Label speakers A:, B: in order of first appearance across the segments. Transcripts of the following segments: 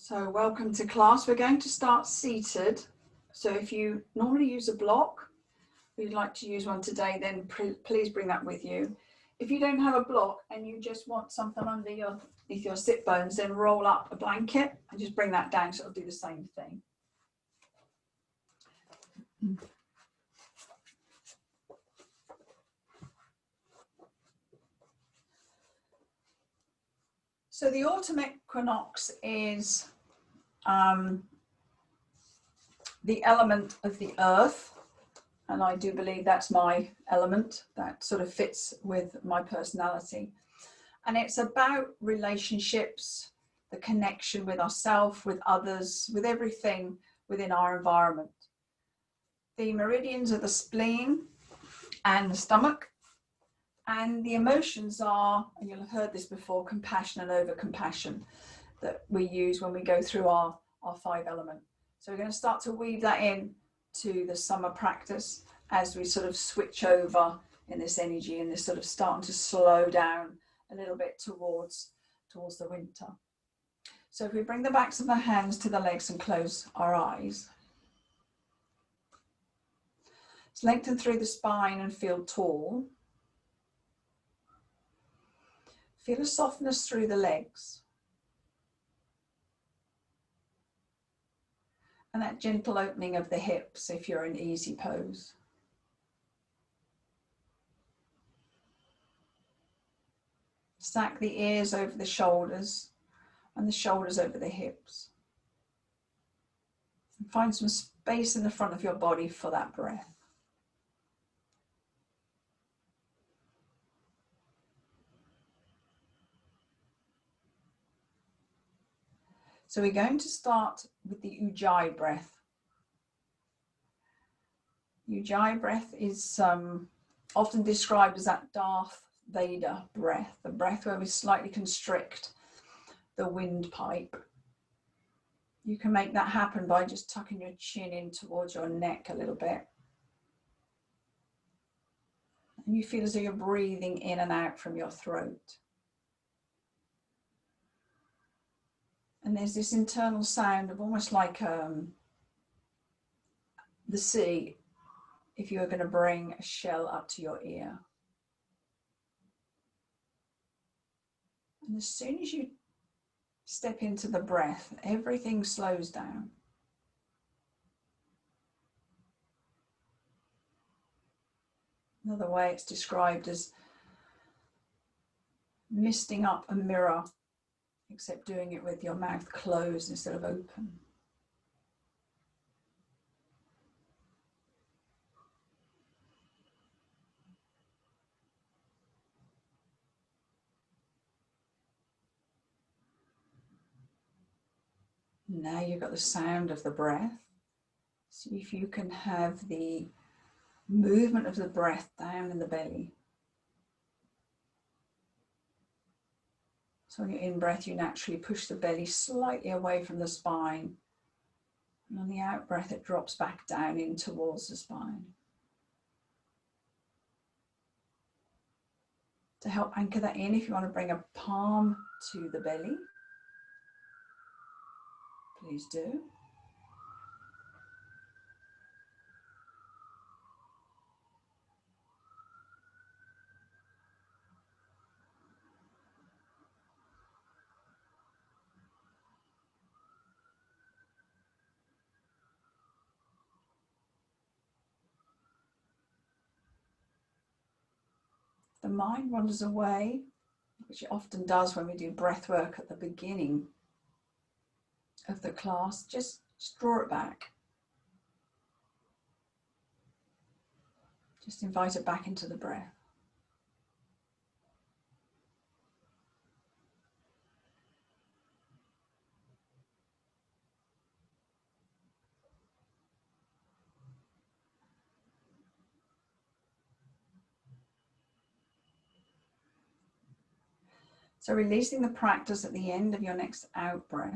A: So welcome to class. We're going to start seated. So if you normally use a block, or you'd like to use one today, then please bring that with you. If you don't have a block and you just want something underneath your sit bones, then roll up a blanket and just bring that down, so it'll do the same thing. So the autumn equinox is the element of the earth, and I do believe that's my element. That sort of fits with my personality. And it's about relationships, the connection with ourselves, with others, with everything within our environment. The meridians are the spleen and the stomach. And the emotions are, and you'll have heard this before, compassion and over-compassion that we use when we go through our 5 element. So we're going to start to weave that in to the summer practice as we sort of switch over in this energy and this sort of starting to slow down a little bit towards the winter. So if we bring the backs of the hands to the legs and close our eyes. Let's lengthen through the spine and feel tall. Feel a softness through the legs. And that gentle opening of the hips if you're in easy pose. Stack the ears over the shoulders and the shoulders over the hips. And find some space in the front of your body for that breath. So we're going to start with the Ujjai breath. Ujjai breath is often described as that Darth Vader breath, the breath where we slightly constrict the windpipe. You can make that happen by just tucking your chin in towards your neck a little bit. And you feel as though you're breathing in and out from your throat. And there's this internal sound of almost like the sea, if you were going to bring a shell up to your ear. And as soon as you step into the breath, everything slows down. Another way it's described as misting up a mirror, except doing it with your mouth closed instead of open. Now you've got the sound of the breath. See if you can have the movement of the breath down in the belly. So on your in-breath, you naturally push the belly slightly away from the spine. And on the out-breath, it drops back down in towards the spine. To help anchor that in, if you want to bring a palm to the belly, please do. The mind wanders away, which it often does when we do breath work at the beginning of the class. Just draw it back. Just invite it back into the breath. So releasing the practice at the end of your next out breath.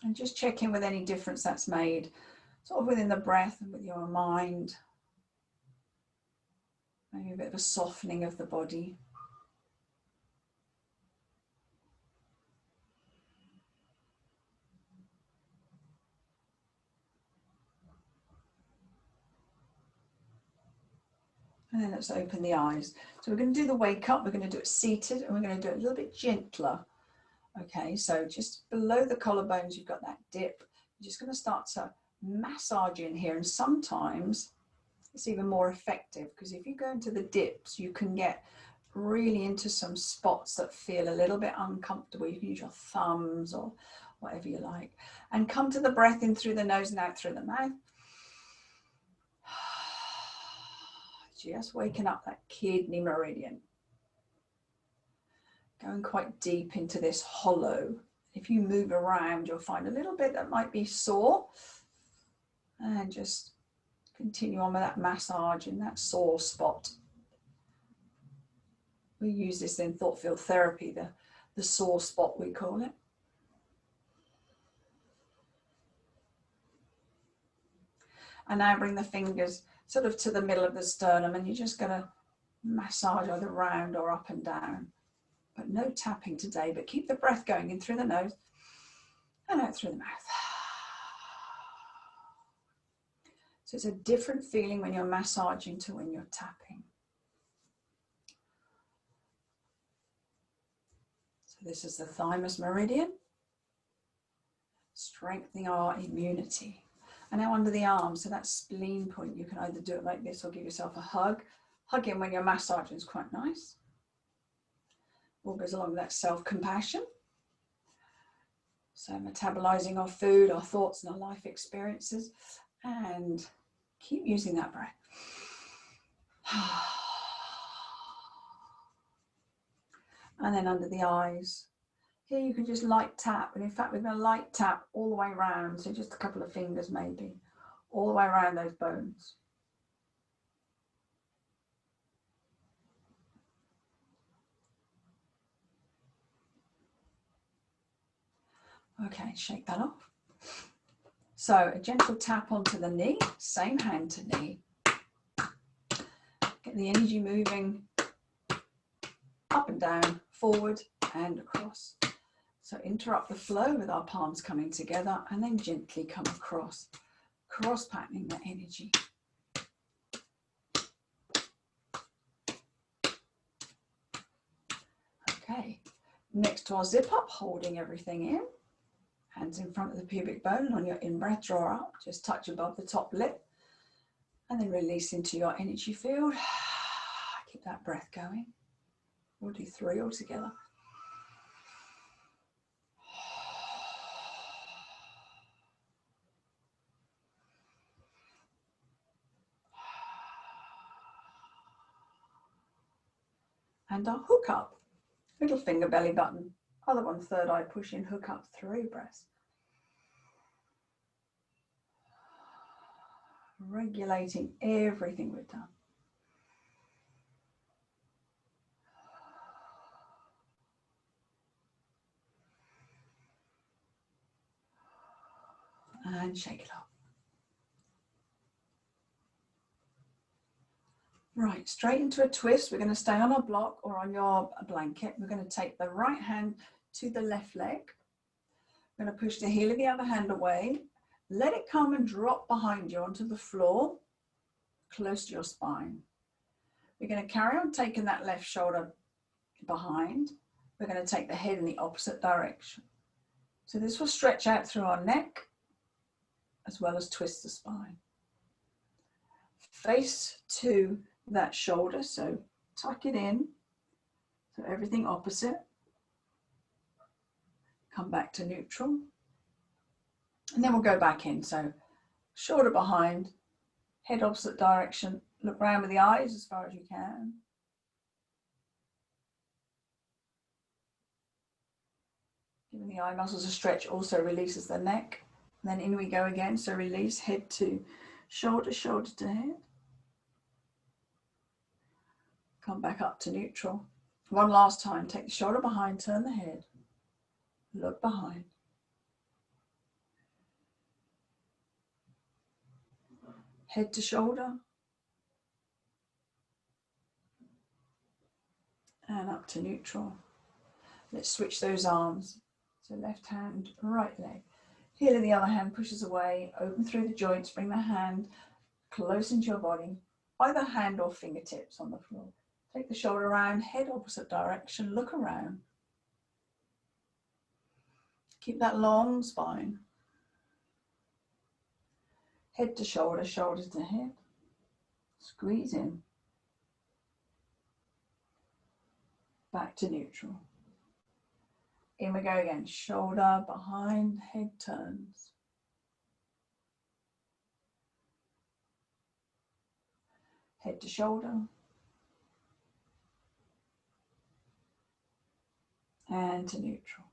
A: And just check in with any difference that's made, sort of within the breath and with your mind. Maybe a bit of a softening of the body. And then let's open the eyes. So we're going to do the wake up. We're going to do it seated, and we're going to do it a little bit gentler. Okay, so just below the collarbones, you've got that dip. You're just going to start to massage in here. And sometimes it's even more effective, because if you go into the dips, you can get really into some spots that feel a little bit uncomfortable. You can use your thumbs or whatever you like. And come to the breath in through the nose and out through the mouth. Just waking up that kidney meridian. Going quite deep into this hollow. If you move around, you'll find a little bit that might be sore. And just continue on with that massage in that sore spot. We use this in thought field therapy, the sore spot, we call it. And now bring the fingers sort of to the middle of the sternum, and you're just going to massage either round or up and down. But no tapping today, but keep the breath going in through the nose and out through the mouth. So it's a different feeling when you're massaging to when you're tapping. So this is the thymus meridian, strengthening our immunity. And now under the arm, so that spleen point, you can either do it like this or give yourself a hug. Hugging when you're massaging is quite nice. All goes along with that self-compassion. So metabolizing our food, our thoughts and our life experiences, and keep using that breath. And then under the eyes. Here you can just light tap, and in fact we're going to light tap all the way around, so just a couple of fingers maybe, all the way around those bones. Okay, shake that off. So a gentle tap onto the knee, same hand to knee. Get the energy moving up and down, forward and across. So interrupt the flow with our palms coming together, and then gently come across, cross-patterning the energy. Okay, next to our zip up, holding everything in. Hands in front of the pubic bone, and on your in-breath, draw up, just touch above the top lip, and then release into your energy field. Keep that breath going. We'll do 3 altogether. And our hook up, middle finger belly button, other one third eye push in, hook up, 3 breaths. Regulating everything we've done. And shake it off. Right, straight into a twist. We're going to stay on our block or on your blanket. We're going to take the right hand to the left leg. We're going to push the heel of the other hand away. Let it come and drop behind you onto the floor, close to your spine. We're going to carry on taking that left shoulder behind. We're going to take the head in the opposite direction. So this will stretch out through our neck as well as twist the spine. Face to that shoulder, so tuck it in, so everything opposite. Come back to neutral, and then we'll go back in. So shoulder behind, head opposite direction, look round with the eyes as far as you can. Giving the eye muscles a stretch also releases the neck. And then in we go again, so release, head to shoulder, shoulder to head. Come back up to neutral. One last time, take the shoulder behind, turn the head, look behind. Head to shoulder. and up to neutral. Let's switch those arms. So left hand, right leg. Heel in the other hand pushes away, open through the joints, bring the hand close into your body, either hand or fingertips on the floor. Take the shoulder around, head opposite direction, look around. Keep that long spine. Head to shoulder, shoulders to head. Squeeze in. Back to neutral. In we go again. Shoulder behind, head turns. Head to shoulder. And to neutral.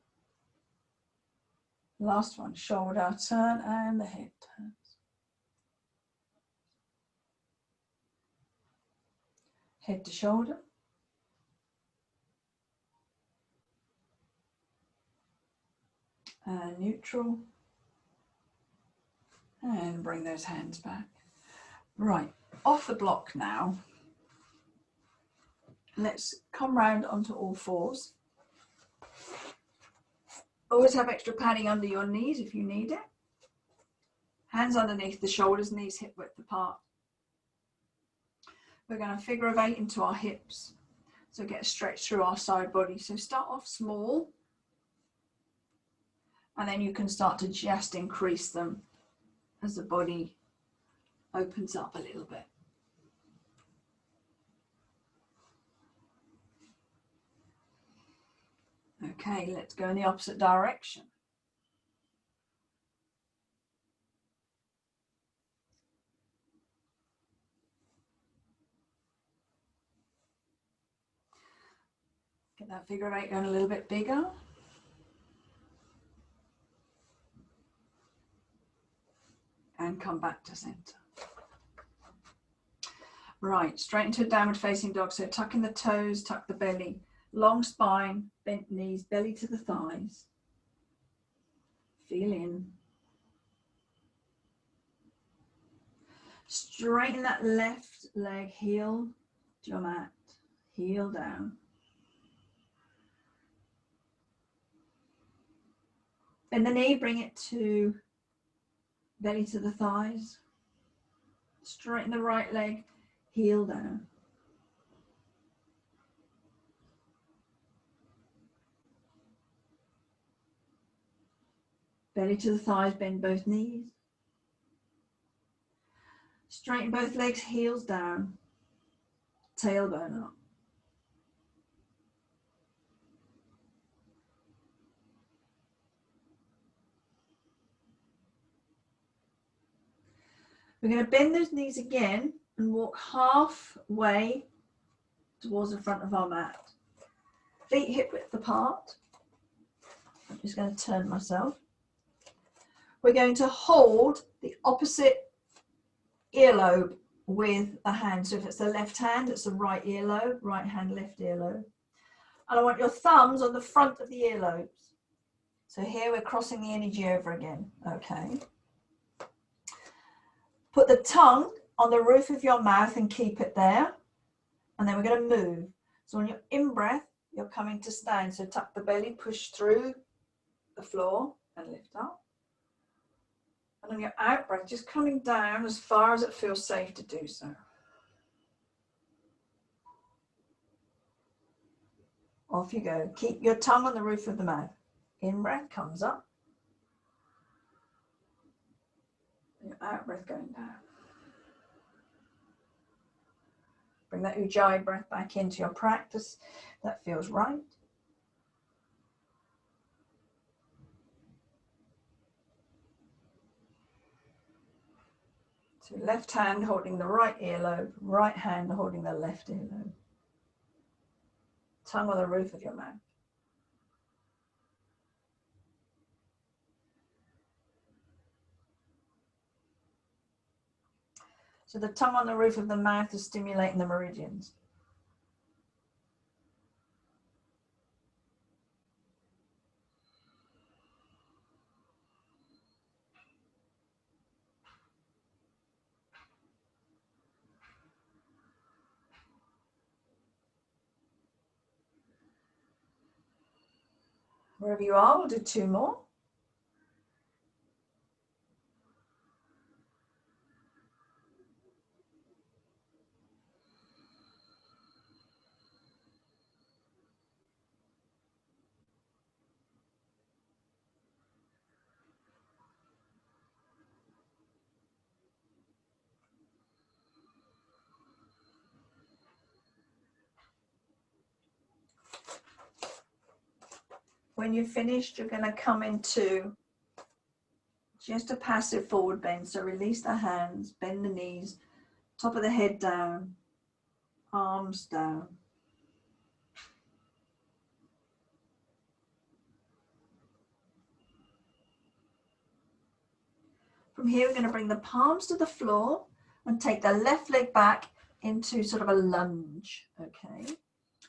A: Last one, shoulder turn and the head turns. Head to shoulder. And neutral. And bring those hands back. Right, off the block now. Let's come round onto all fours. Always have extra padding under your knees if you need it. Hands underneath the shoulders, knees hip width apart. We're going to figure of 8 into our hips. So get a stretch through our side body. So start off small. And then you can start to just increase them as the body opens up a little bit. Okay, let's go in the opposite direction. Get that figure of 8 going a little bit bigger. And come back to center. Right, straight into a downward facing dog. So tuck in the toes, tuck the belly, long spine, bent knees, belly to the thighs. Feel in. Straighten that left leg, heel to your mat, heel down. Bend the knee, bring it to belly to the thighs. Straighten the right leg, heel down. Belly to the thighs, bend both knees. Straighten both legs, heels down, tailbone up. We're going to bend those knees again and walk halfway towards the front of our mat. Feet hip width apart. I'm just going to turn myself. We're going to hold the opposite earlobe with a hand. So if it's the left hand, it's the right earlobe, right hand, left earlobe. And I want your thumbs on the front of the earlobes. So here we're crossing the energy over again. Okay. Put the tongue on the roof of your mouth and keep it there. And then we're going to move. So on your in-breath, you're coming to stand. So tuck the belly, push through the floor and lift up. And on your out-breath, just coming down as far as it feels safe to do so. Off you go. Keep your tongue on the roof of the mouth. In-breath comes up. And your out-breath going down. Bring that Ujjai breath back into your practice. That feels right. So left hand holding the right earlobe, right hand holding the left earlobe. Tongue on the roof of your mouth. So the tongue on the roof of the mouth is stimulating the meridians. Wherever you are, we'll do 2 more. When you're finished, you're going to come into just a passive forward bend. So release the hands, bend the knees, top of the head down, arms down. From here, we're going to bring the palms to the floor and take the left leg back into sort of a lunge. Okay.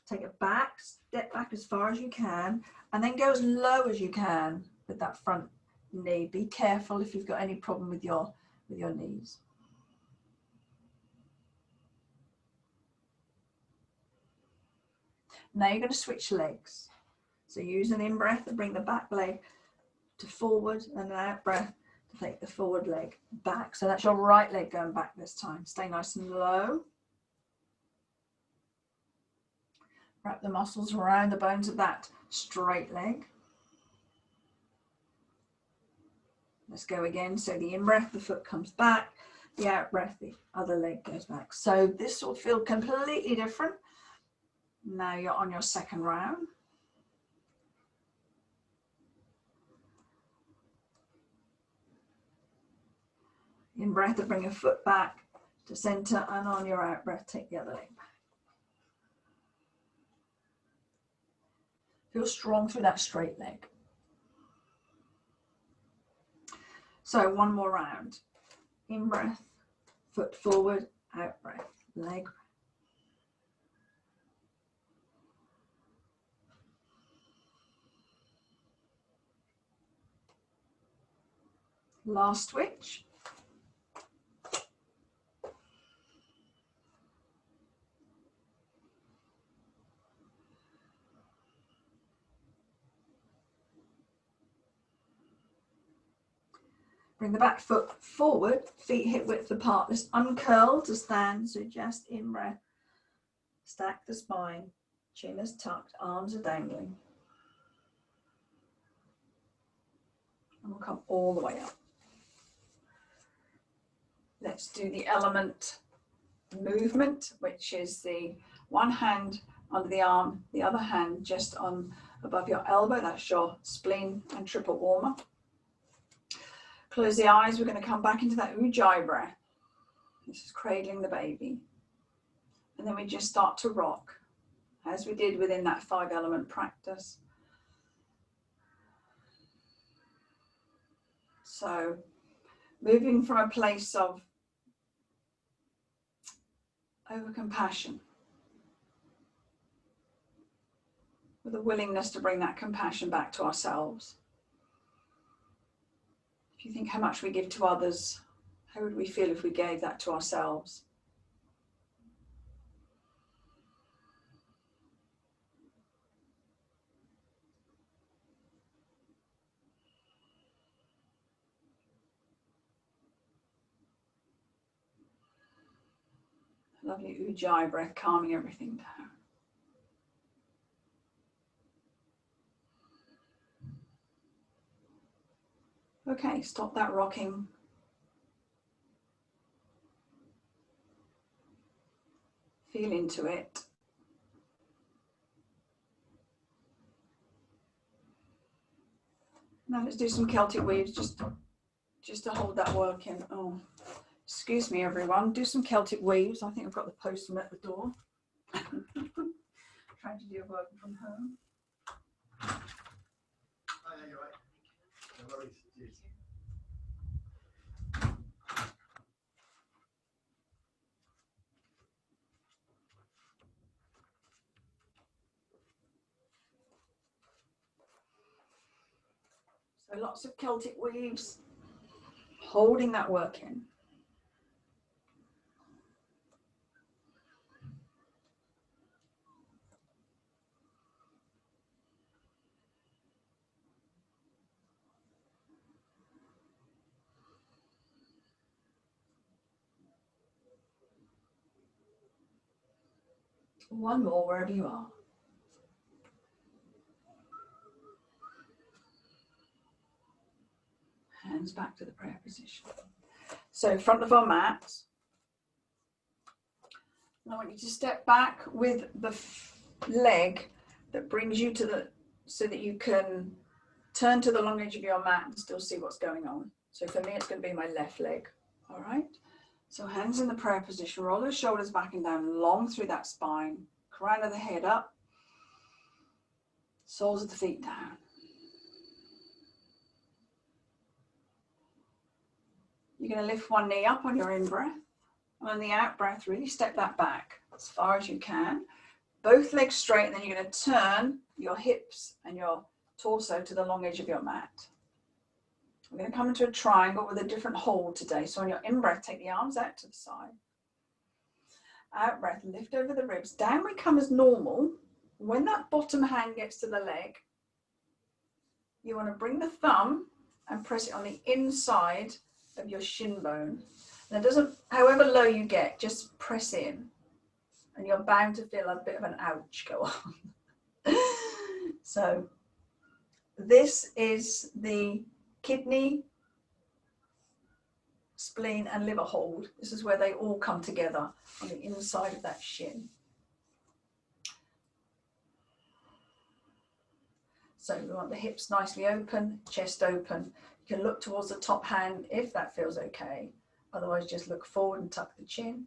A: Take it back, step back as far as you can, and then go as low as you can with that front knee. Be careful if you've got any problem with your knees. Now you're going to switch legs. So use an in-breath to bring the back leg to forward, and an out-breath to take the forward leg back. So that's your right leg going back this time. Stay nice and low. Wrap the muscles around the bones of that straight leg. Let's go again. So the in-breath, the foot comes back. The out-breath, the other leg goes back. So this will feel completely different. Now you're on your second round. In-breath to bring your foot back to center, and on your out-breath, take the other leg back. Feel strong through that straight leg. So one more round. In-breath, foot forward, out-breath, leg. Last switch. Bring the back foot forward, feet hip width apart. Just uncurl to stand, so just in-breath. Stack the spine, chin is tucked, arms are dangling. And we'll come all the way up. Let's do the element movement, which is the one hand under the arm, the other hand just on above your elbow. That's your spleen and triple warmer. Close the eyes. We're going to come back into that Ujjai breath. This is cradling the baby. And then we just start to rock, as we did within that 5-element practice. So moving from a place of over-compassion, with a willingness to bring that compassion back to ourselves. If you think how much we give to others, how would we feel if we gave that to ourselves? Lovely Ujjai breath, calming everything down. Okay, stop that rocking. Feel into it. Now let's do some Celtic Waves just to hold that work in. Oh, excuse me, everyone. Do some Celtic Waves. I think I've got the postman at the door. Trying to do work from home.
B: Oh, yeah, you're right. No worries. Cheers.
A: So lots of Celtic Waves, holding that work in. One more wherever you are. Hands back to the prayer position. So front of our mat. I want you to step back with the leg that brings you to the, so that you can turn to the long edge of your mat and still see what's going on. So for me, it's going to be my left leg. All right. So hands in the prayer position, roll the shoulders back and down, long through that spine, crown of the head up, soles of the feet down. You're going to lift one knee up on your in-breath. And on the out-breath, really step that back as far as you can. Both legs straight, and then you're going to turn your hips and your torso to the long edge of your mat. We're going to come into a triangle with a different hold today. So on your in-breath, take the arms out to the side. Out-breath, lift over the ribs. Down we come as normal. When that bottom hand gets to the leg, you want to bring the thumb and press it on the inside of your shin bone. And it doesn't, however low you get, just press in. And you're bound to feel a bit of an ouch go on. So this is the kidney, spleen and liver hold. This is where they all come together on the inside of that shin. So we want the hips nicely open, chest open. You can look towards the top hand if that feels okay. Otherwise, just look forward and tuck the chin.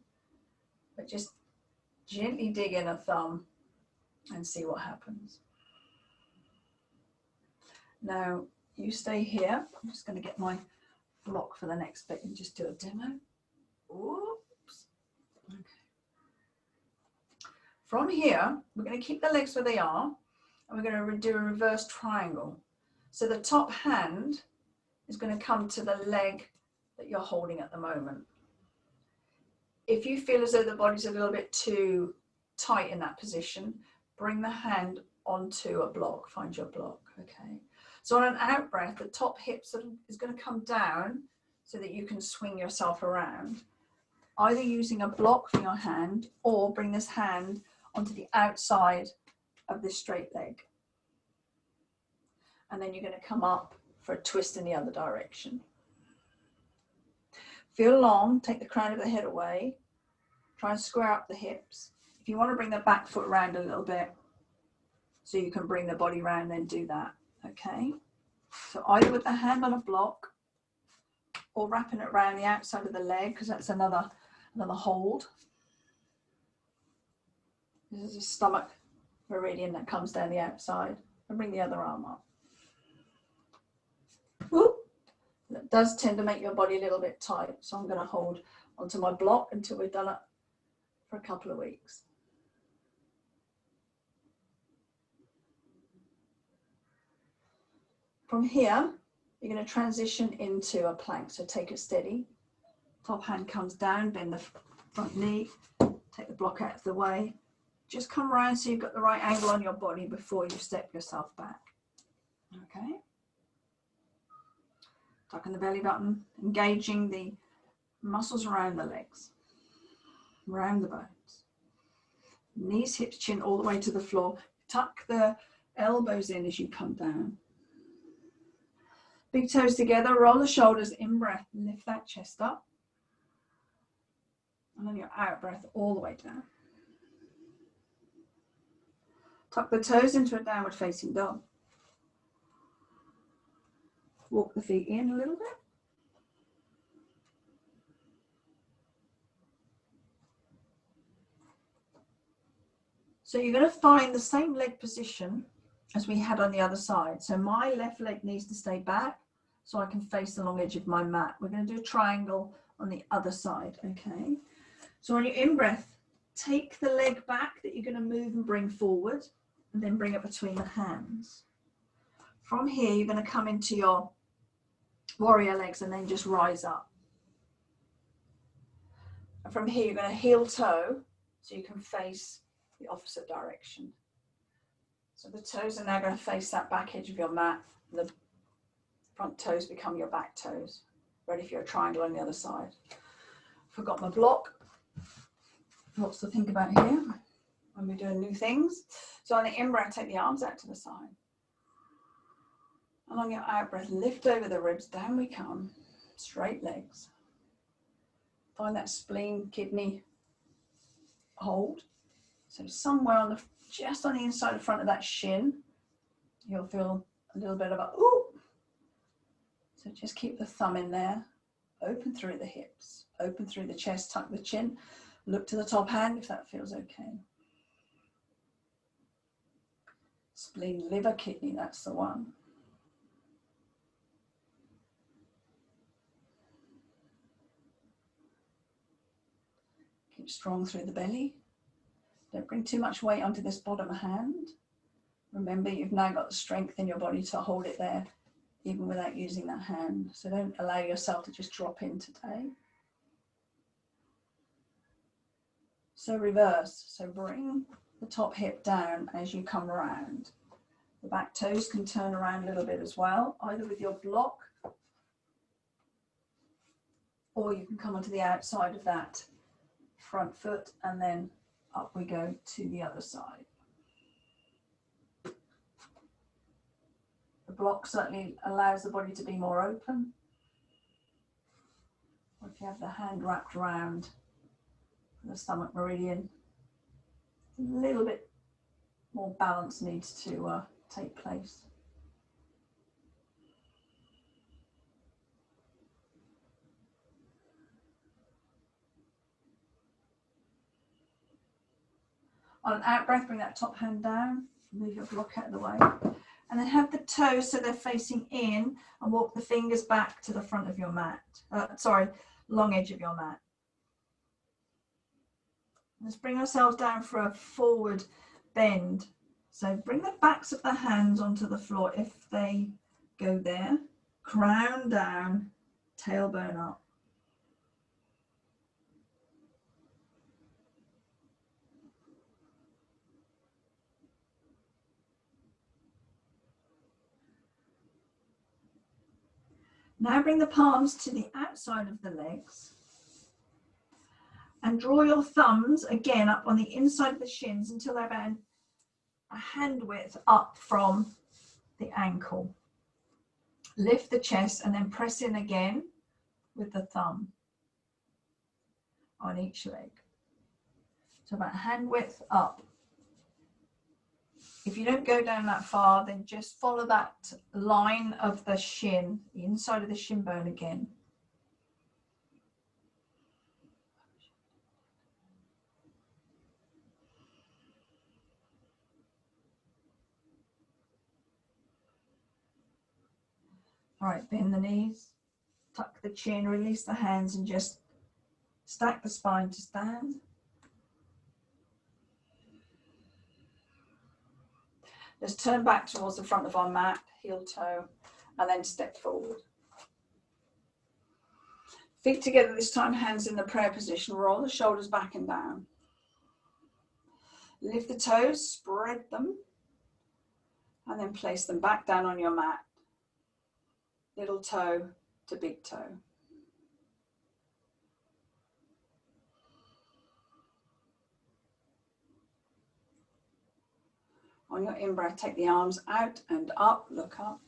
A: But just gently dig in a thumb and see what happens. Now, you stay here. I'm just going to get my block for the next bit and just do a demo. Oops. Okay. From here, we're going to keep the legs where they are, and we're going to do a reverse triangle. So the top hand is going to come to the leg that you're holding at the moment. If you feel as though the body's a little bit too tight in that position, bring the hand onto a block, find your block, okay? So on an out breath, the top hip is going to come down so that you can swing yourself around, either using a block for your hand or bring this hand onto the outside of this straight leg. And then you're going to come up for a twist in the other direction. Feel long, take the crown of the head away, try and square up the hips. If you want to bring the back foot around a little bit so you can bring the body around, then do that, okay? So either with the hand on a block or wrapping it around the outside of the leg, because that's another hold. This is a stomach meridian that comes down the outside, and bring the other arm up. Whoop. That does tend to make your body a little bit tight, so I'm going to hold onto my block until we've done it for a couple of weeks. From here, you're going to transition into a plank, so take it steady. Top hand comes down, bend the front knee, take the block out of the way. Just come around so you've got the right angle on your body before you step yourself back. Okay. Tucking the belly button, engaging the muscles around the legs, around the bones. Knees, hips, chin all the way to the floor. Tuck the elbows in as you come down. Big toes together, roll the shoulders, in breath, lift that chest up. And then your out breath all the way down. Tuck the toes into a downward facing dog. Walk the feet in a little bit. So you're going to find the same leg position as we had on the other side. So my left leg needs to stay back so I can face the long edge of my mat. We're going to do a triangle on the other side, okay? So on your in-breath, take the leg back that you're going to move and bring forward, and then bring it between the hands. From here, you're going to come into your warrior legs and then just rise up. And from here, you're going to heel toe so you can face the opposite direction. So the toes are now going to face that back edge of your mat. The front toes become your back toes. Ready for your triangle on the other side. Forgot my block. Lots to think about here. when we're doing new things. So on the in-breath, take the arms out to the side. And on your out-breath, lift over the ribs, down we come, straight legs. Find that spleen, kidney hold. So somewhere on the, just on the inside the front of that shin, you'll feel a little bit of a ooh. So just keep the thumb in there, open through the hips, open through the chest, tuck the chin, look to the top hand if that feels okay. Spleen, liver, kidney, that's the one. Keep strong through the belly. Don't bring too much weight onto this bottom hand. Remember, you've now got the strength in your body to hold it there, even without using that hand. So don't allow yourself to just drop in today. So reverse. So bring the top hip down as you come around. The back toes can turn around a little bit as well, either with your block, or you can come onto the outside of that front foot, and then up we go to the other side. The block certainly allows the body to be more open. Or if you have the hand wrapped around the stomach meridian, a little bit more balance needs to take place. On an out breath, bring that top hand down, move your block out of the way, and then have the toes so they're facing in, and walk the fingers back to the front of your mat. Long edge of your mat. Let's bring ourselves down for a forward bend. So bring the backs of the hands onto the floor if they go there. Crown down, tailbone up. Now bring the palms to the outside of the legs and draw your thumbs again up on the inside of the shins until they're about a hand width up from the ankle. Lift the chest and then press in again with the thumb on each leg. So about hand width up. If you don't go down that far, then just follow that line of the shin, the inside of the shin bone again. All right, bend the knees, tuck the chin, release the hands, and just stack the spine to stand. Just turn back towards the front of our mat, heel toe, and then step forward. Feet together this time, hands in the prayer position. Roll the shoulders back and down. Lift the toes, spread them, and then place them back down on your mat. Little toe to big toe. On your in-breath, take the arms out and up, look up.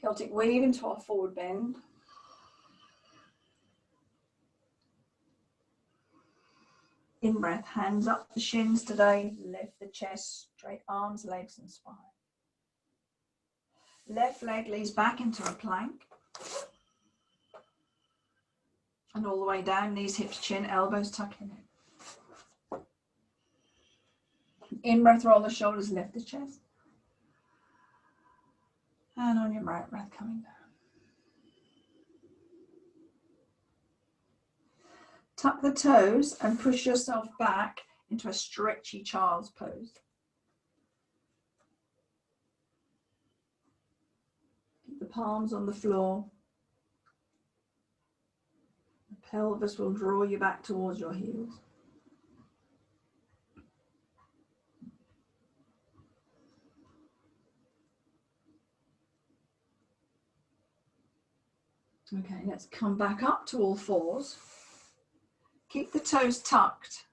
A: Celtic weave into our forward bend. In-breath, hands up the shins today, lift the chest, straight arms, legs and spine. Left leg leads back into a plank. And all the way down, knees, hips, chin, elbows tuck in. In-breath, roll the shoulders, lift the chest. And on your out breath, coming down. Tuck the toes and push yourself back into a stretchy child's pose. Keep the palms on the floor. The pelvis will draw you back towards your heels. Okay, let's come back up to all fours. Keep the toes tucked,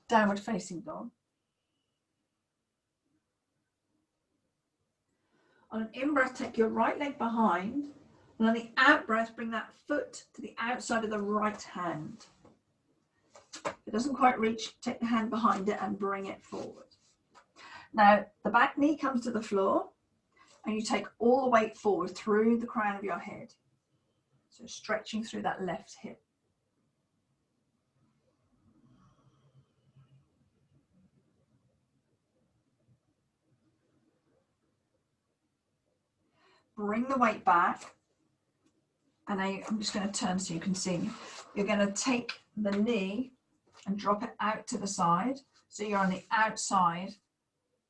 A: downward facing dog. On an in-breath, take your right leg behind, and on the out-breath, bring that foot to the outside of the right hand. If it doesn't quite reach, take the hand behind it and bring it forward. Now, the back knee comes to the floor, and you take all the weight forward through the crown of your head. So stretching through that left hip. Bring the weight back. And I'm just going to turn so you can see. You're going to take the knee and drop it out to the side. So you're on the outside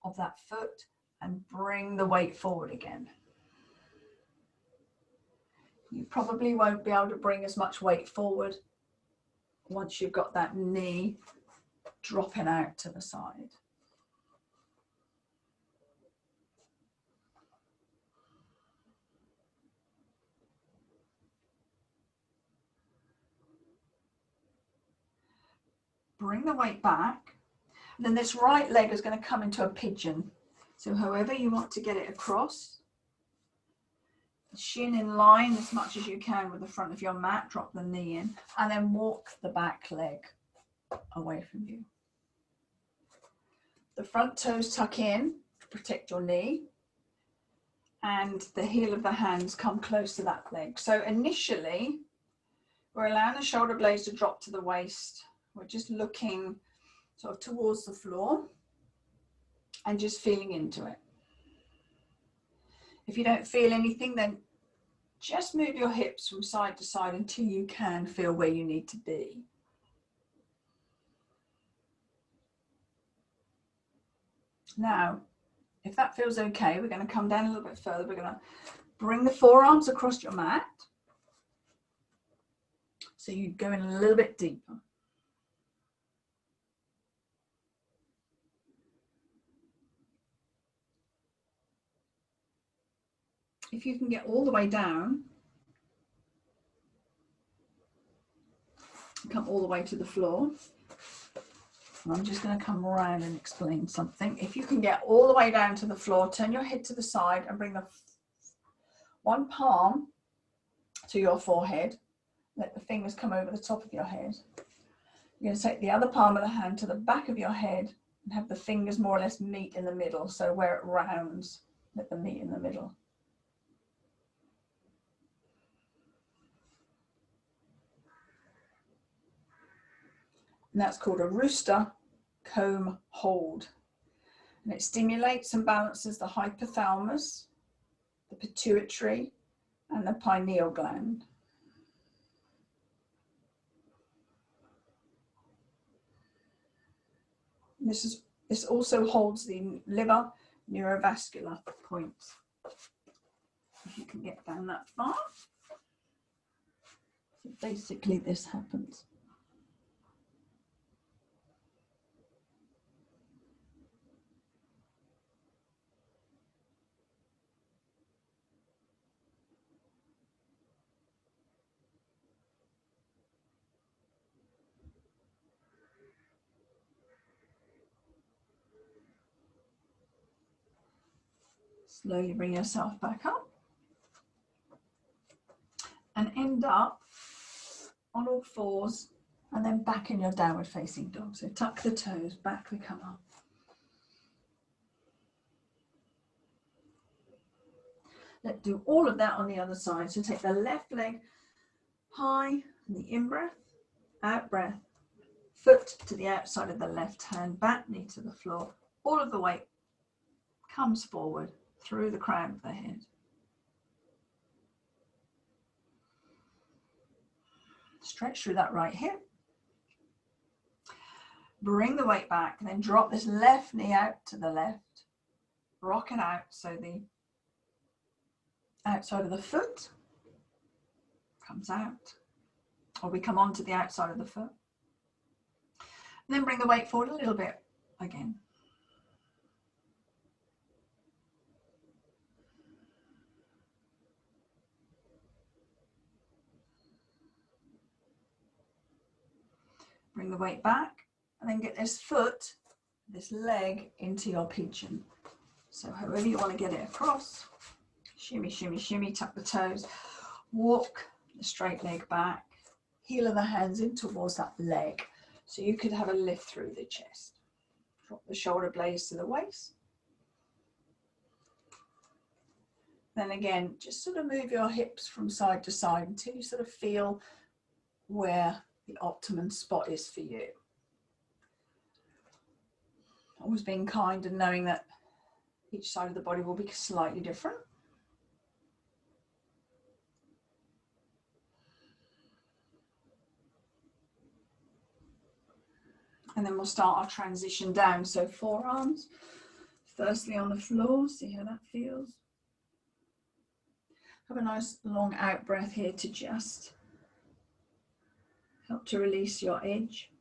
A: of that foot and bring the weight forward again. You probably won't be able to bring as much weight forward once you've got that knee dropping out to the side. Bring the weight back. And then this right leg is going to come into a pigeon. So however you want to get it across, shin in line as much as you can with the front of your mat, drop the knee in, and then walk the back leg away from you. The front toes tuck in to protect your knee, and the heel of the hands come close to that leg. So initially, we're allowing the shoulder blades to drop to the waist. We're just looking sort of towards the floor and just feeling into it. If you don't feel anything, then just move your hips from side to side until you can feel where you need to be. Now, if that feels okay, we're going to come down a little bit further. We're going to bring the forearms across your mat. So you go in a little bit deeper. If you can get all the way down, come all the way to the floor. And I'm just going to come around and explain something. If you can get all the way down to the floor, turn your head to the side and bring the one palm to your forehead. Let the fingers come over the top of your head. You're going to take the other palm of the hand to the back of your head and have the fingers more or less meet in the middle. So where it rounds, let them meet in the middle. And that's called a rooster comb hold. And it stimulates and balances the hypothalamus, the pituitary, and the pineal gland. This also holds the liver neurovascular points. If you can get down that far. So basically this happens. Slowly bring yourself back up and end up on all fours and then back in your downward facing dog. So tuck the toes, back we come up. Let's do all of that on the other side. So take the left leg high, the in-breath, out-breath, foot to the outside of the left hand, back knee to the floor. All of the weight comes forward through the crown of the head. Stretch through that right hip. Bring the weight back, and then drop this left knee out to the left. Rock it out so the outside of the foot comes out, or we come onto the outside of the foot. And then bring the weight forward a little bit again. Bring the weight back and then get this foot, this leg into your pigeon. So however you want to get it across, shimmy, shimmy, shimmy, tuck the toes, walk the straight leg back, heel of the hands in towards that leg. So you could have a lift through the chest. Drop the shoulder blades to the waist. Then again, just sort of move your hips from side to side until you sort of feel where the optimum spot is for you. Always being kind and knowing that each side of the body will be slightly different. And then we'll start our transition down. So forearms, firstly on the floor, see how that feels. Have a nice long out breath here to just help to release your edge.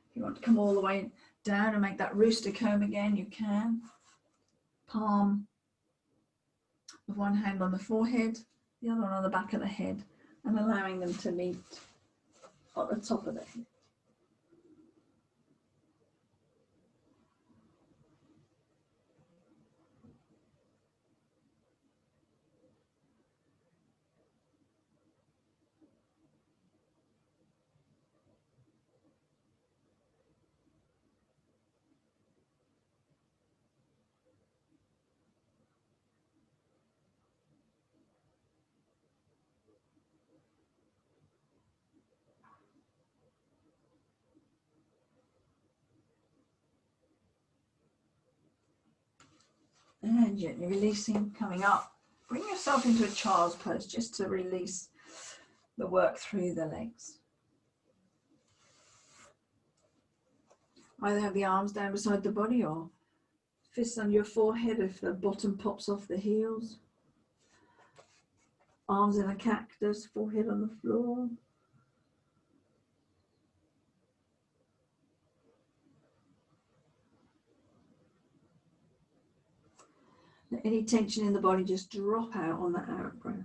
A: If you want to come all the way down and make that rooster comb again, you can. Palm of one hand on the forehead, the other one on the back of the head, and allowing them to meet at the top of the head. And gently releasing, coming up. Bring yourself into a child's pose just to release the work through the legs. Either have the arms down beside the body or fists on your forehead if the bottom pops off the heels. Arms in a cactus, forehead on the floor. Let any tension in the body just drop out on that out breath.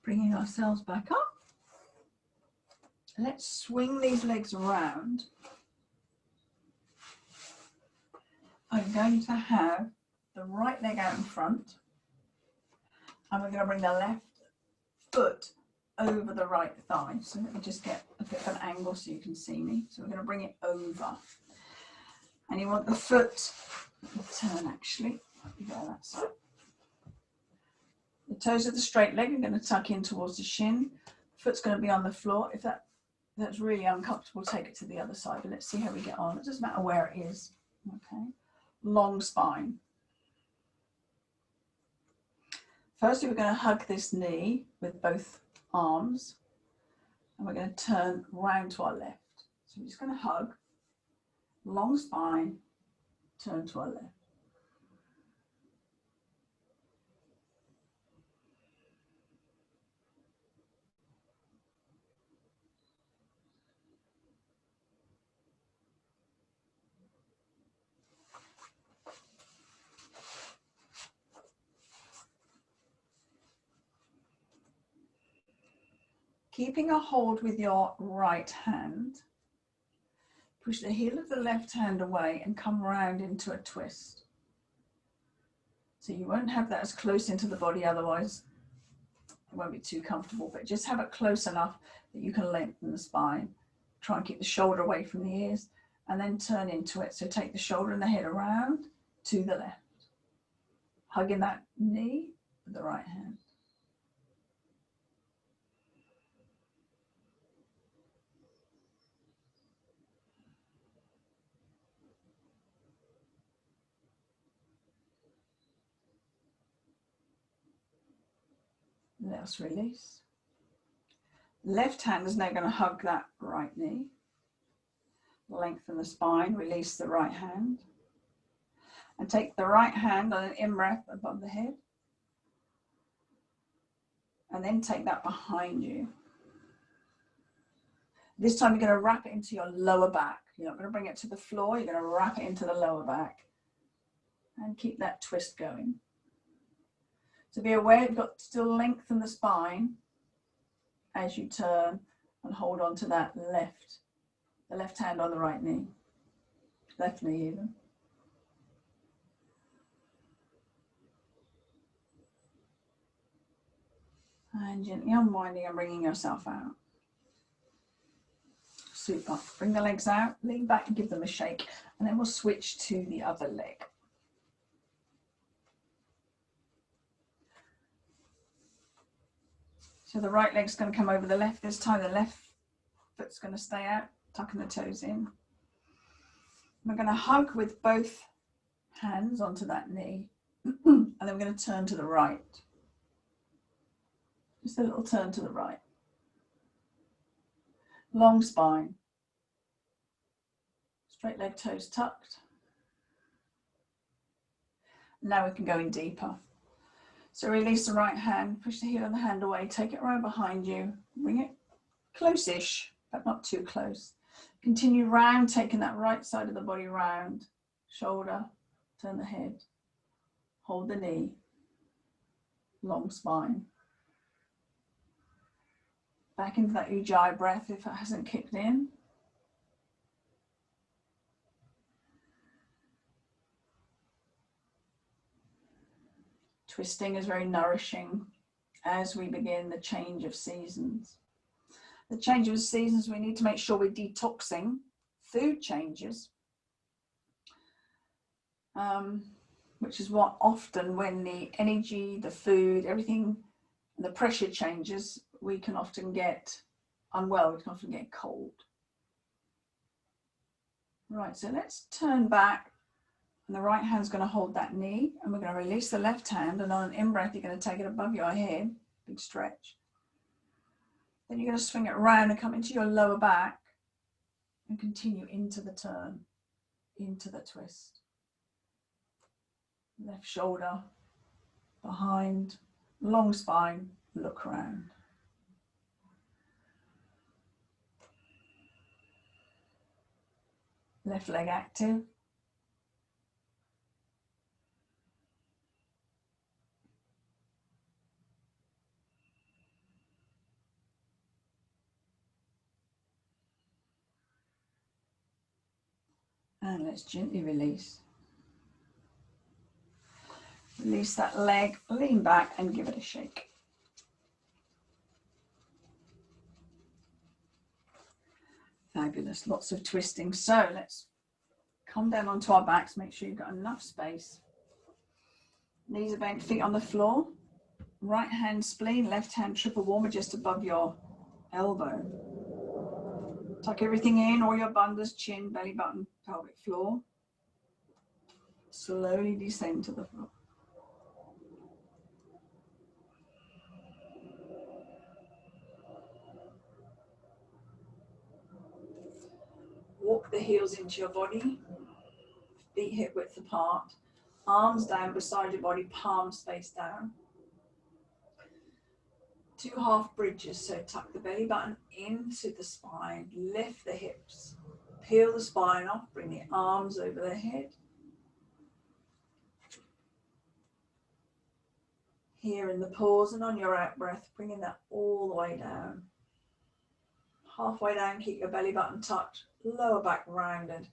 A: Bringing ourselves back up. Let's swing these legs around. I'm going to have the right leg out in front, and we're going to bring the left foot over the right thigh. So let me just get a bit of an angle so you can see me. So we're going to bring it over. And you want the foot, turn actually, you go that side. The toes of the straight leg are going to tuck in towards the shin. Foot's going to be on the floor. If that's really uncomfortable, take it to the other side, but let's see how we get on. It doesn't matter where it is. Okay. Long spine. Firstly, we're going to hug this knee with both arms, and we're going to turn round to our left. So we're just going to hug, long spine, turn to our left. Keeping a hold with your right hand, push the heel of the left hand away and come round into a twist. So you won't have that as close into the body, otherwise it won't be too comfortable, but just have it close enough that you can lengthen the spine. Try and keep the shoulder away from the ears and then turn into it. So take the shoulder and the head around to the left, hugging that knee with the right hand. Let us release. Left hand is now going to hug that right knee. Lengthen the spine, release the right hand. And take the right hand on an in-breath above the head. And then take that behind you. This time you're going to wrap it into your lower back. You're not going to bring it to the floor. You're going to wrap it into the lower back. And keep that twist going. So be aware you've got to still lengthen the spine as you turn and hold on to that the left hand on the right knee. Left knee even. And gently unwinding and bringing yourself out. Super. Bring the legs out, lean back and give them a shake. And then we'll switch to the other leg. So the right leg's going to come over the left. This time the left foot's going to stay out, tucking the toes in. We're going to hug with both hands onto that knee. And then we're going to turn to the right. Just a little turn to the right. Long spine. Straight leg, toes tucked. Now we can go in deeper. So release the right hand, push the heel of the hand away, take it right behind you, bring it close-ish, but not too close. Continue round, taking that right side of the body round, shoulder, turn the head, hold the knee, long spine. Back into that Ujjai breath if it hasn't kicked in. Twisting is very nourishing as we begin the change of seasons. The change of seasons, we need to make sure we're detoxing. Food changes, which is what often when the energy, the food, everything, the pressure changes, we can often get unwell, we can often get cold. Right, so let's turn back. And the right hand's going to hold that knee, and we're going to release the left hand, and on an in-breath, you're going to take it above your head, big stretch. Then you're going to swing it around and come into your lower back and continue into the turn, into the twist. Left shoulder, behind, long spine, look around. Left leg active. And let's gently release. Release that leg, lean back and give it a shake. Fabulous, lots of twisting. So let's come down onto our backs, make sure you've got enough space. Knees are bent, feet on the floor. Right hand spleen, left hand triple warmer just above your elbow. Tuck everything in, all your bandhas, chin, belly button, pelvic floor. Slowly descend to the floor. Walk the heels into your body, feet hip width apart, arms down beside your body, palms face down. Two half bridges, so tuck the belly button into the spine, lift the hips, peel the spine off, bring the arms over the head. Here in the pause and on your out breath, bringing that all the way down. Halfway down, keep your belly button tucked, lower back rounded,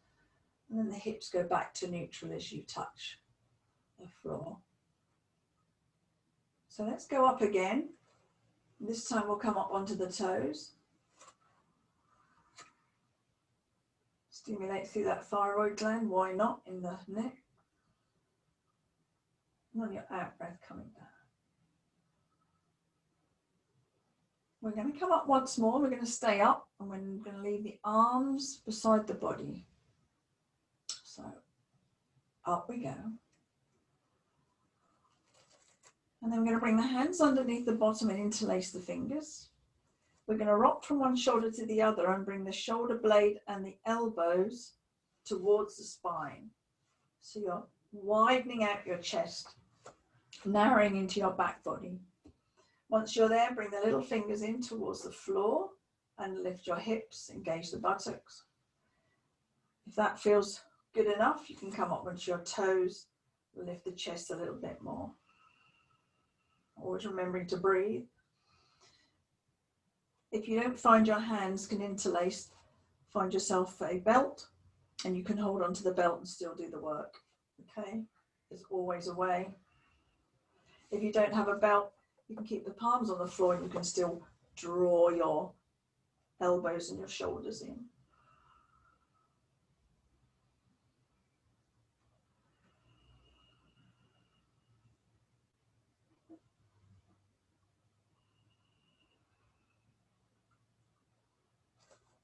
A: and then the hips go back to neutral as you touch the floor. So let's go up again. This time we'll come up onto the toes. Stimulate through that thyroid gland, why not, in the neck. And on your out breath, coming down. We're going to come up once more. We're going to stay up and we're going to leave the arms beside the body. So up we go. And then we're going to bring the hands underneath the bottom and interlace the fingers. We're going to rock from one shoulder to the other and bring the shoulder blade and the elbows towards the spine. So you're widening out your chest, narrowing into your back body. Once you're there, bring the little fingers in towards the floor and lift your hips, engage the buttocks. If that feels good enough, you can come up onto your toes, lift the chest a little bit more. Always remembering to breathe. If you don't find your hands can interlace, find yourself a belt and you can hold onto the belt and still do the work. Okay, there's always a way. If you don't have a belt, you can keep the palms on the floor and you can still draw your elbows and your shoulders in.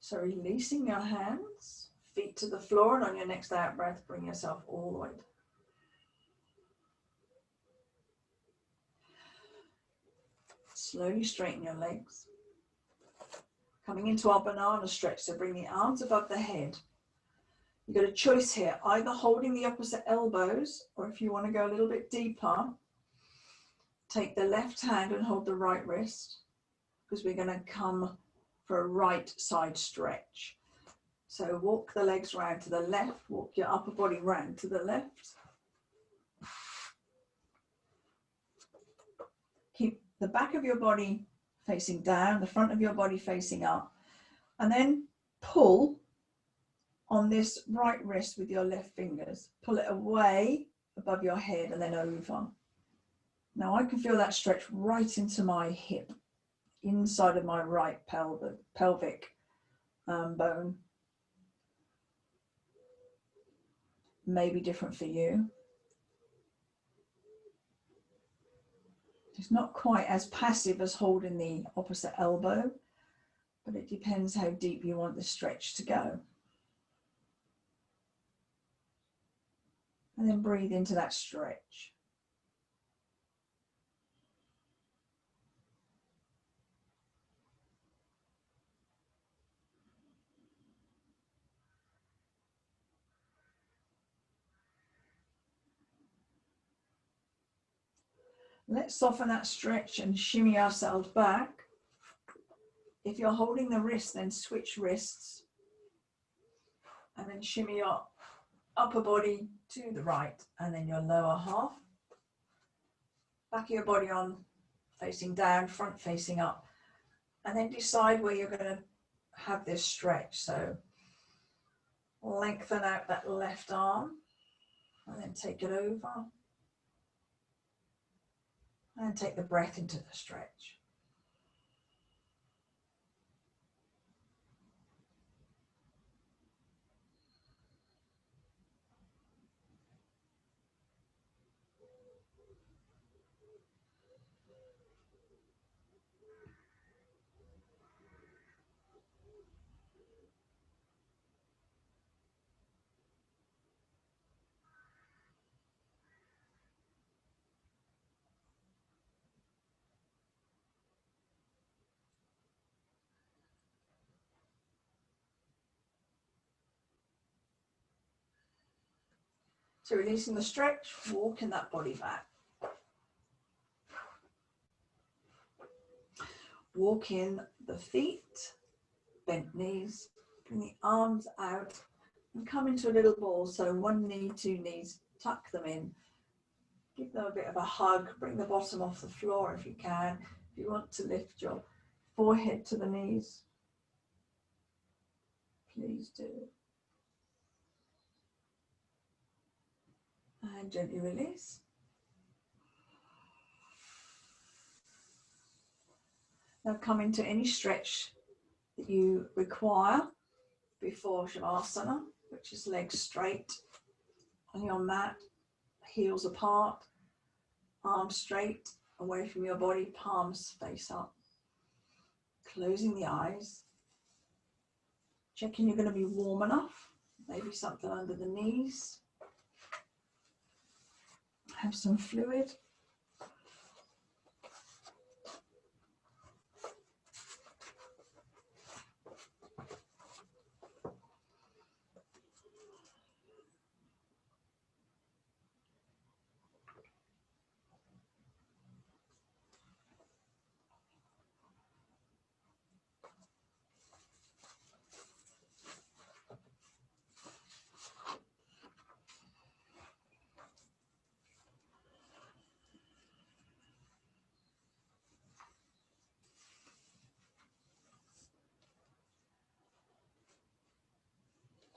A: So releasing your hands, feet to the floor, and on your next out breath, bring yourself all the way down. Slowly straighten your legs. Coming into our banana stretch, so bring the arms above the head. You've got a choice here, either holding the opposite elbows, or if you want to go a little bit deeper, take the left hand and hold the right wrist, because we're going to come for a right side stretch. So walk the legs round to the left, walk your upper body round to the left. Keep the back of your body facing down, the front of your body facing up, and then pull on this right wrist with your left fingers. Pull it away above your head and then over. Now I can feel that stretch right into my hip, inside of my right pelvic bone. Maybe different for you. It's not quite as passive as holding the opposite elbow, but it depends how deep you want the stretch to go. And then breathe into that stretch. Let's soften that stretch and shimmy ourselves back. If you're holding the wrist, then switch wrists and then shimmy your upper body to the right and then your lower half. Back of your body on, facing down, front facing up, and then decide where you're going to have this stretch. So lengthen out that left arm and then take it over. And take the breath into the stretch. So releasing the stretch, walking that body back. Walk in the feet, bent knees, bring the arms out and come into a little ball. So one knee, two knees, tuck them in. Give them a bit of a hug, bring the bottom off the floor if you can. If you want to lift your forehead to the knees, please do. And gently release. Now come into any stretch that you require before Shavasana, which is legs straight on your mat, heels apart, arms straight, away from your body, palms face up. Closing the eyes. Checking you're going to be warm enough, maybe something under the knees. Have some fluid.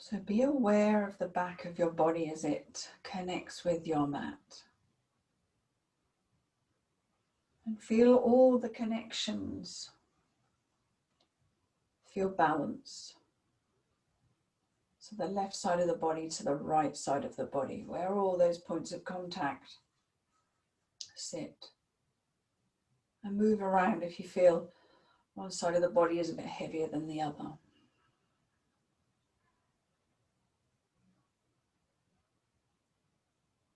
A: So be aware of the back of your body as it connects with your mat. And feel all the connections. Feel balance. So the left side of the body to the right side of the body, where all those points of contact sit. And move around if you feel one side of the body is a bit heavier than the other.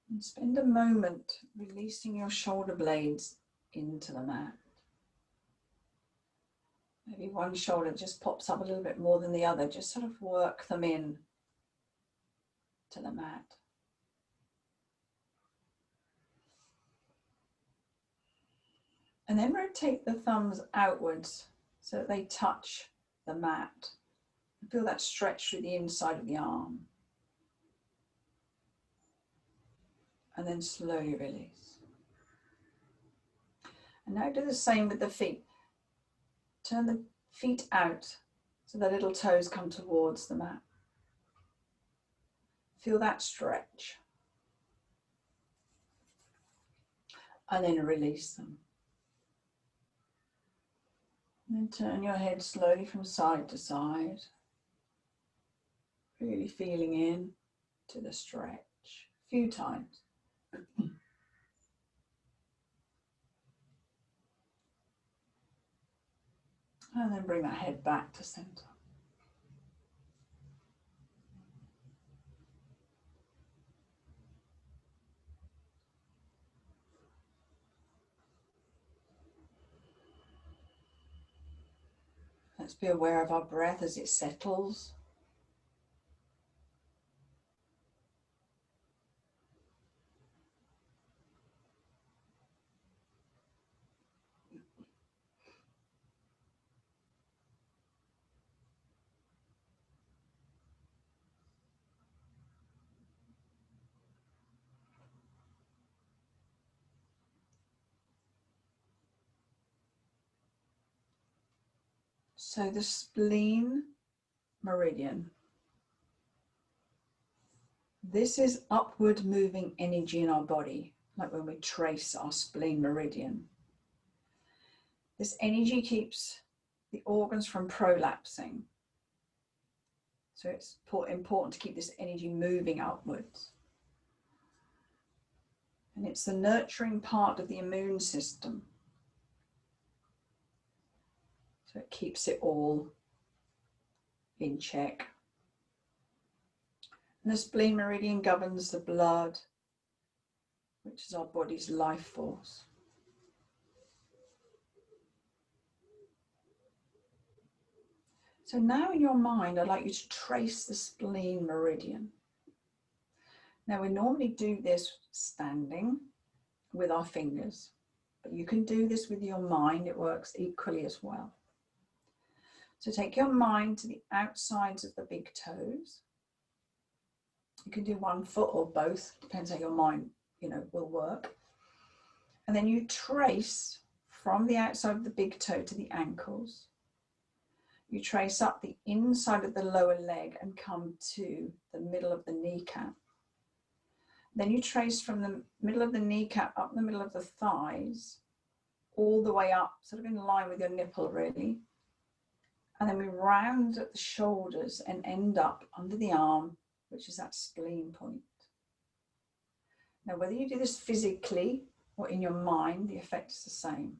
A: And spend a moment releasing your shoulder blades into the mat. Maybe one shoulder just pops up a little bit more than the other. Just sort of work them in to the mat. And then rotate the thumbs outwards so that they touch the mat. Feel that stretch through the inside of the arm. And then slowly release. And now do the same with the feet. Turn the feet out so the little toes come towards the mat. Feel that stretch. And then release them. And then turn your head slowly from side to side. Really feeling in to the stretch a few times. And then bring that head back to center. Let's be aware of our breath as it settles. So the spleen meridian. This is upward moving energy in our body, like when we trace our spleen meridian. This energy keeps the organs from prolapsing. So it's important to keep this energy moving upwards. And it's the nurturing part of the immune system. So it keeps it all in check. And the spleen meridian governs the blood, which is our body's life force. So now in your mind, I'd like you to trace the spleen meridian. Now we normally do this standing with our fingers, but you can do this with your mind. It works equally as well. So take your mind to the outsides of the big toes. You can do 1 foot or both, depends how your mind, will work. And then you trace from the outside of the big toe to the ankles. You trace up the inside of the lower leg and come to the middle of the kneecap. Then you trace from the middle of the kneecap up the middle of the thighs, all the way up, sort of in line with your nipple really. And then we round at the shoulders and end up under the arm, which is that spleen point. Now, whether you do this physically or in your mind, the effect is the same.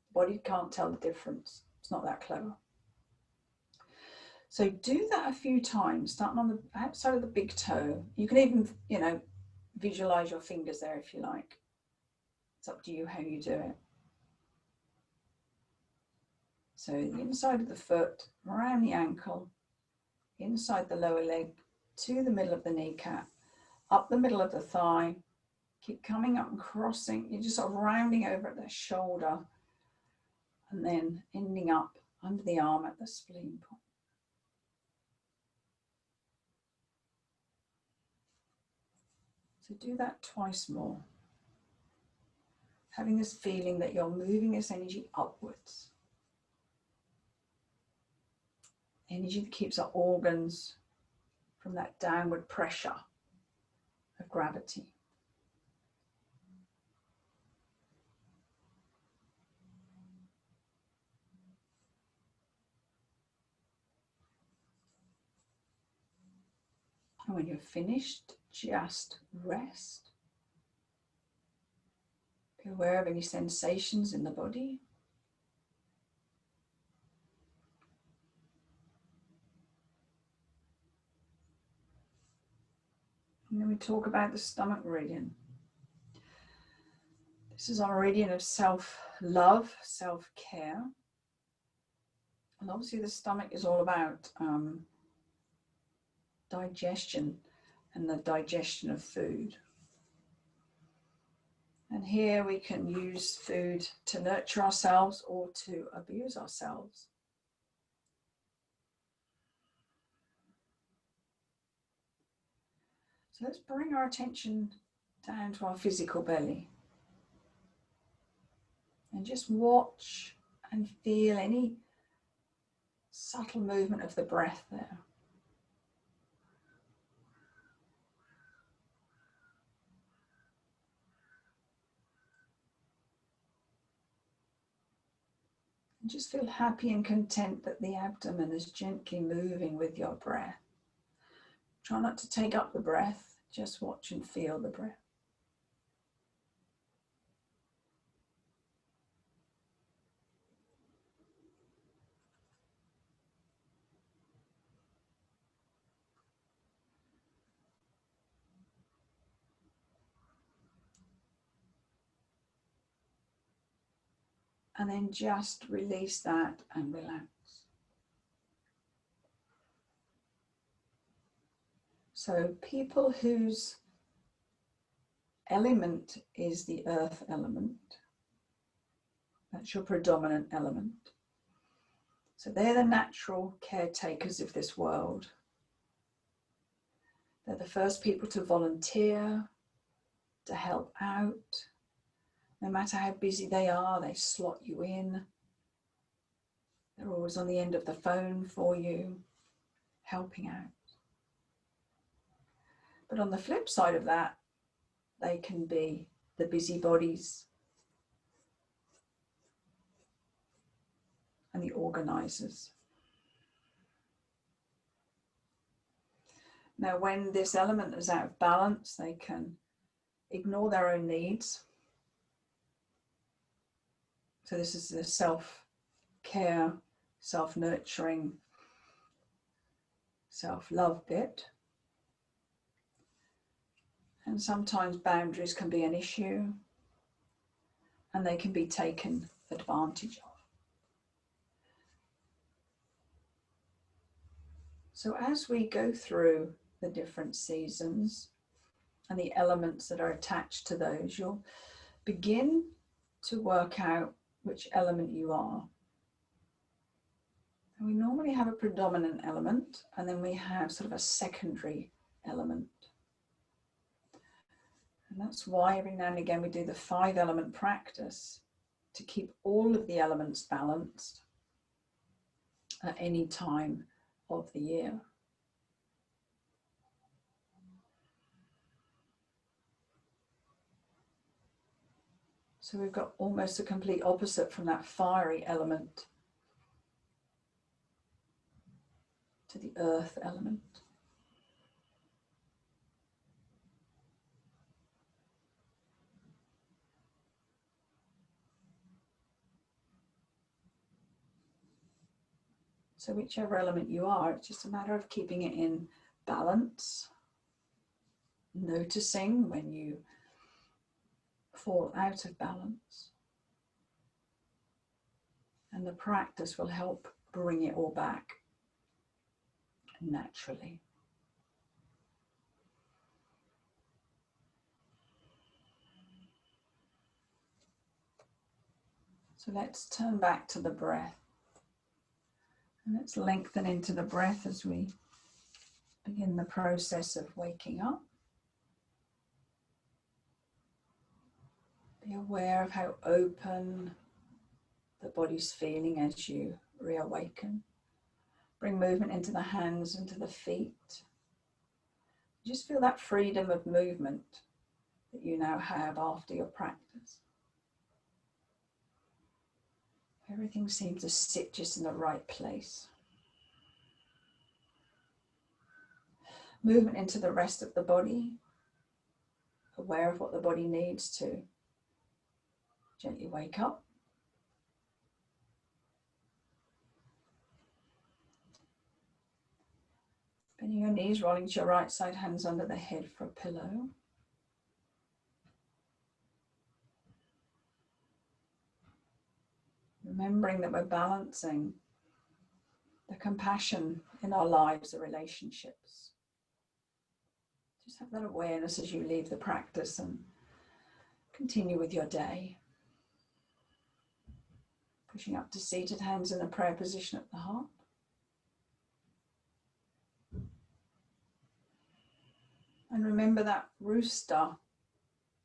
A: The body can't tell the difference. It's not that clever. So do that a few times, starting on the outside of the big toe. You can even, visualize your fingers there if you like. It's up to you how you do it. So the inside of the foot, around the ankle, inside the lower leg, to the middle of the kneecap, up the middle of the thigh, keep coming up and crossing. You're just sort of rounding over at the shoulder and then ending up under the arm at the spleen point. So do that twice more. Having this feeling that you're moving this energy upwards. Energy that keeps our organs from that downward pressure of gravity. And when you're finished, just rest. Be aware of any sensations in the body. And then we talk about the stomach meridian. This is our meridian of self-love, self-care. And obviously the stomach is all about digestion and the digestion of food. And here we can use food to nurture ourselves or to abuse ourselves. So let's bring our attention down to our physical belly. And just watch and feel any subtle movement of the breath there. And just feel happy and content that the abdomen is gently moving with your breath. Try not to take up the breath, just watch and feel the breath. And then just release that and relax. So people whose element is the earth element, that's your predominant element. So they're the natural caretakers of this world. They're the first people to volunteer, to help out. No matter how busy they are, they slot you in. They're always on the end of the phone for you, helping out. But on the flip side of that, they can be the busybodies and the organisers. Now, when this element is out of balance, they can ignore their own needs. So this is the self-care, self-nurturing, self-love bit. And sometimes boundaries can be an issue and they can be taken advantage of. So as we go through the different seasons and the elements that are attached to those, you'll begin to work out which element you are. And we normally have a predominant element and then we have sort of a secondary element. And that's why every now and again we do the 5-element practice to keep all of the elements balanced at any time of the year. So we've got almost a complete opposite from that fiery element to the earth element. So whichever element you are, it's just a matter of keeping it in balance, noticing when you fall out of balance. And the practice will help bring it all back naturally. So let's turn back to the breath. And let's lengthen into the breath as we begin the process of waking up. Be aware of how open the body's feeling as you reawaken. Bring movement into the hands and to the feet. Just feel that freedom of movement that you now have after your practice. Everything seems to sit just in the right place. Movement into the rest of the body, aware of what the body needs to gently wake up. Bending your knees, rolling to your right side, hands under the head for a pillow. Remembering that we're balancing the compassion in our lives, the relationships. Just have that awareness as you leave the practice and continue with your day. Pushing up to seated, hands in a prayer position at the heart. And remember that rooster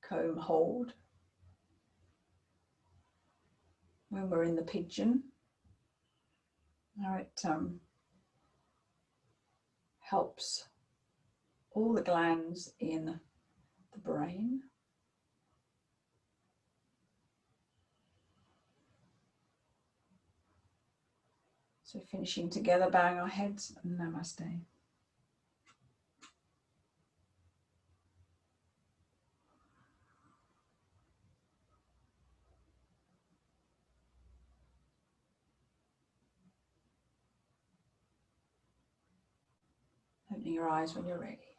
A: comb hold when we're in the pigeon. How it helps all the glands in the brain. So finishing together, bowing our heads, namaste. Opening your eyes when you're ready.